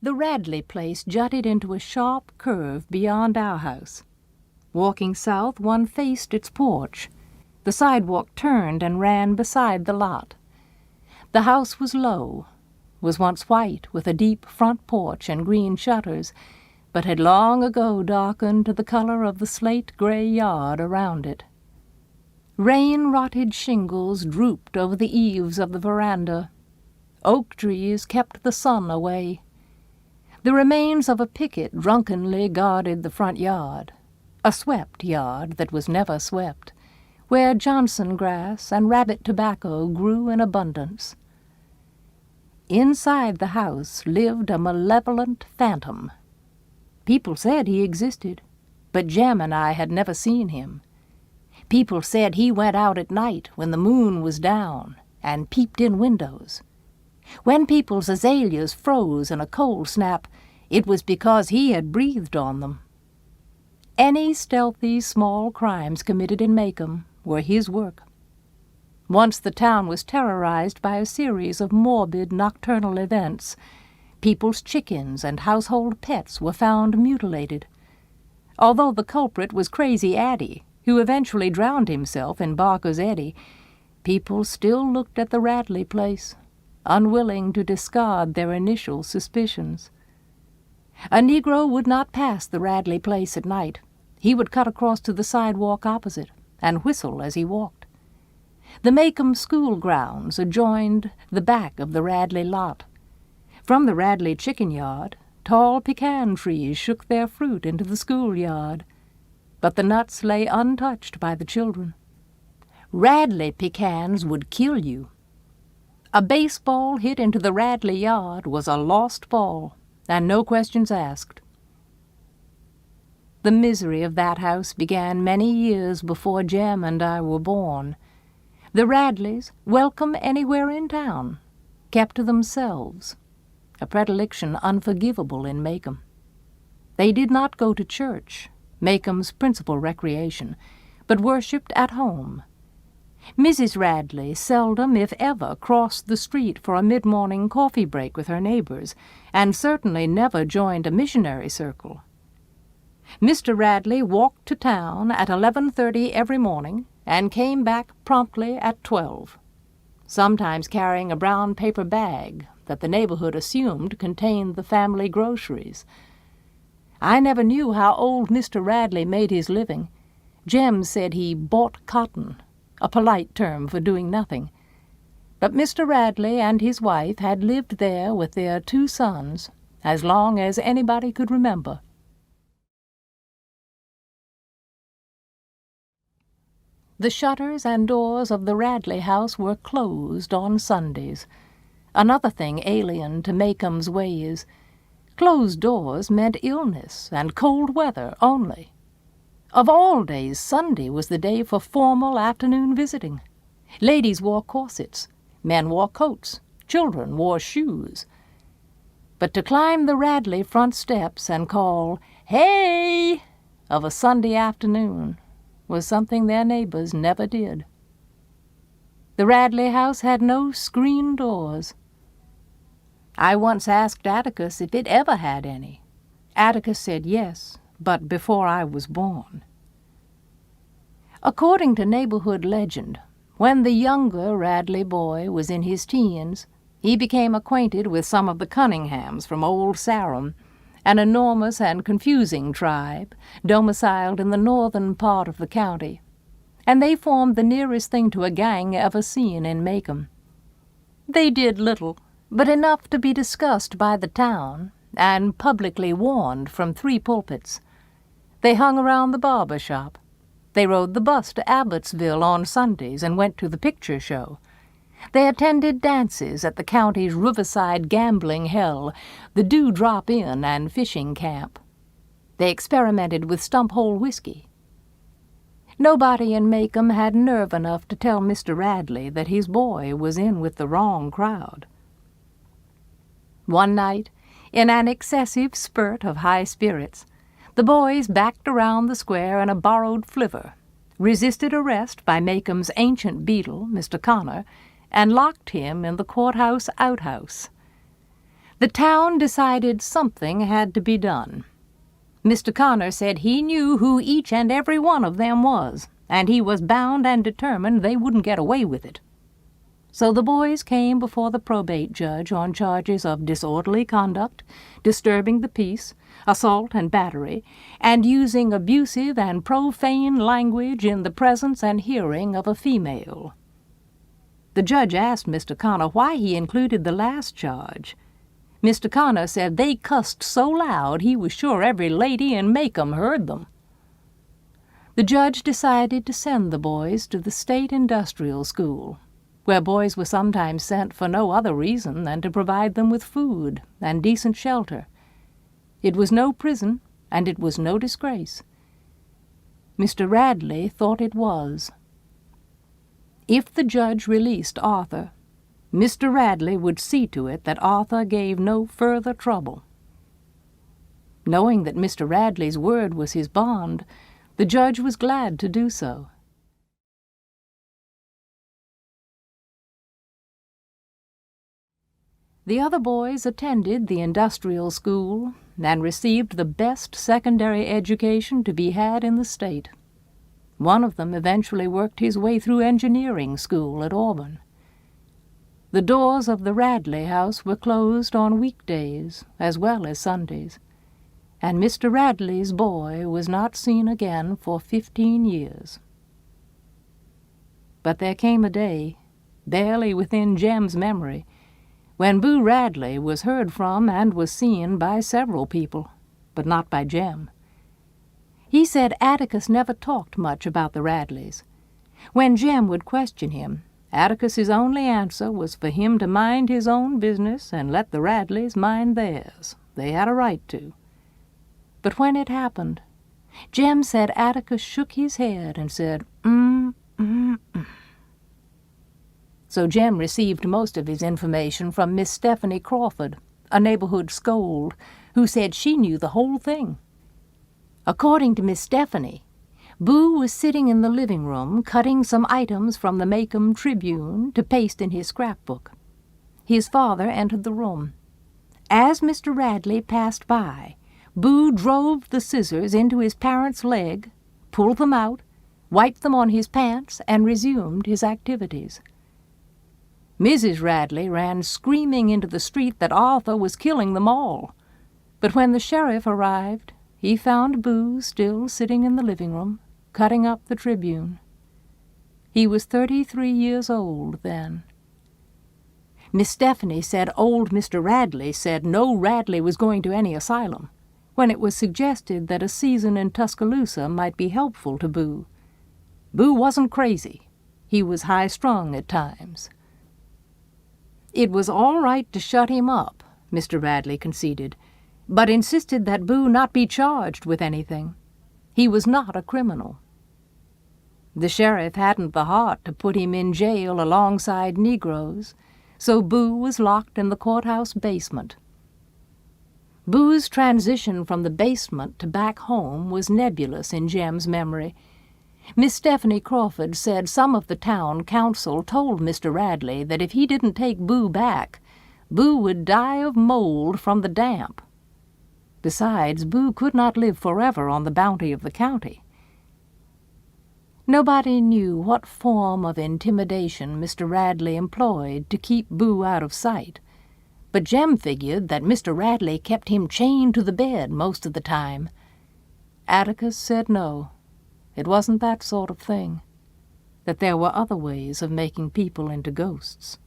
The Radley place jutted into a sharp curve beyond our house. Walking south, one faced its porch. The sidewalk turned and ran beside the lot. The house was low, was once white with a deep front porch and green shutters, but had long ago darkened to the color of the slate-gray yard around it. Rain-rotted shingles drooped over the eaves of the veranda. Oak trees kept the sun away. The remains of a picket drunkenly guarded the front yard, a swept yard that was never swept, where Johnson grass and rabbit tobacco grew in abundance. Inside the house lived a malevolent phantom. People said he existed, but Jem and I had never seen him. People said he went out at night when the moon was down and peeped in windows. When people's azaleas froze in a cold snap, it was because he had breathed on them. Any stealthy small crimes committed in Macomb were his work. Once the town was terrorized by a series of morbid nocturnal events. People's chickens and household pets were found mutilated. Although the culprit was Crazy Addie, who eventually drowned himself in Barker's eddy, people still looked at the Radley place, unwilling to discard their initial suspicions. A Negro would not pass the Radley place at night. He would cut across to the sidewalk opposite and whistle as he walked. The Macomb school grounds adjoined the back of the Radley lot. From the Radley chicken yard, tall pecan trees shook their fruit into the schoolyard, but the nuts lay untouched by the children. Radley pecans would kill you. A baseball hit into the Radley yard was a lost ball, and no questions asked. The misery of that house began many years before Jem and I were born. The Radleys, welcome anywhere in town, kept to themselves, a predilection unforgivable in Macomb. They did not go to church, Macomb's principal recreation, but worshipped at home. Mrs. Radley seldom, if ever, crossed the street for a mid-morning coffee break with her neighbors, and certainly never joined a missionary circle. Mr. Radley walked to town at 11:30 every morning and came back promptly at 12, sometimes carrying a brown paper bag that the neighborhood assumed contained the family groceries. I never knew how old Mr. Radley made his living. Jem said he bought cotton, a polite term for doing nothing. But Mr. Radley and his wife had lived there with their 2 sons as long as anybody could remember. The shutters and doors of the Radley house were closed on Sundays, another thing alien to Macomb's ways. Closed doors meant illness and cold weather only. Of all days, Sunday was the day for formal afternoon visiting. Ladies wore corsets, men wore coats, children wore shoes. But to climb the Radley front steps and call, "Hey!" of a Sunday afternoon was something their neighbors never did. The Radley house had no screen doors. I once asked Atticus if it ever had any. Atticus said yes, but before I was born. According to neighborhood legend, when the younger Radley boy was in his teens, he became acquainted with some of the Cunninghams from Old Sarum, an enormous and confusing tribe domiciled in the northern part of the county, and they formed the nearest thing to a gang ever seen in Macomb. They did little, but enough to be discussed by the town and publicly warned from 3 pulpits. They hung around the barber shop. They rode the bus to Abbotsville on Sundays and went to the picture show. They attended dances at the county's riverside gambling hell, the Dew-Drop Inn and fishing camp. They experimented with stump-hole whiskey. Nobody in Macomb had nerve enough to tell Mr. Radley that his boy was in with the wrong crowd. One night, in an excessive spurt of high spirits, the boys backed around the square in a borrowed flivver, resisted arrest by Macomb's ancient beadle, Mr. Connor, and locked him in the courthouse outhouse. The town decided something had to be done. Mr. Connor said he knew who each and every one of them was, and he was bound and determined they wouldn't get away with it. So the boys came before the probate judge on charges of disorderly conduct, disturbing the peace, assault and battery, and using abusive and profane language in the presence and hearing of a female. The judge asked Mr. Connor why he included the last charge. Mr. Connor said they cussed so loud he was sure every lady in Macomb heard them. The judge decided to send the boys to the State Industrial School, where boys were sometimes sent for no other reason than to provide them with food and decent shelter. It was no prison, and it was no disgrace. Mr. Radley thought it was. If the judge released Arthur, Mr. Radley would see to it that Arthur gave no further trouble. Knowing that Mr. Radley's word was his bond, the judge was glad to do so. The other boys attended the industrial school and received the best secondary education to be had in the state. One of them eventually worked his way through engineering school at Auburn. The doors of the Radley house were closed on weekdays as well as Sundays, and Mr. Radley's boy was not seen again for 15 years. But there came a day, barely within Jem's memory, when Boo Radley was heard from and was seen by several people, but not by Jem. He said Atticus never talked much about the Radleys. When Jem would question him, Atticus's only answer was for him to mind his own business and let the Radleys mind theirs. They had a right to. But when it happened, Jem said Atticus shook his head and said, So Jem received most of his information from Miss Stephanie Crawford, a neighborhood scold, who said she knew the whole thing. According to Miss Stephanie, Boo was sitting in the living room cutting some items from the Macomb Tribune to paste in his scrapbook. His father entered the room. As Mr. Radley passed by, Boo drove the scissors into his parents' leg, pulled them out, wiped them on his pants, and resumed his activities. Mrs. Radley ran screaming into the street that Arthur was killing them all. But when the sheriff arrived, he found Boo still sitting in the living room, cutting up the Tribune. He was 33 years old then. Miss Stephanie said old Mr. Radley said no Radley was going to any asylum, when it was suggested that a season in Tuscaloosa might be helpful to Boo. Boo wasn't crazy. He was high-strung at times. It was all right to shut him up, Mr. Radley conceded, but insisted that Boo not be charged with anything. He was not a criminal. The sheriff hadn't the heart to put him in jail alongside Negroes, so Boo was locked in the courthouse basement. Boo's transition from the basement to back home was nebulous in Jem's memory. Miss Stephanie Crawford said some of the town council told Mr. Radley that if he didn't take Boo back, Boo would die of mold from the damp. Besides, Boo could not live forever on the bounty of the county. Nobody knew what form of intimidation Mr. Radley employed to keep Boo out of sight, but Jem figured that Mr. Radley kept him chained to the bed most of the time. Atticus said no, it wasn't that sort of thing, that there were other ways of making people into ghosts.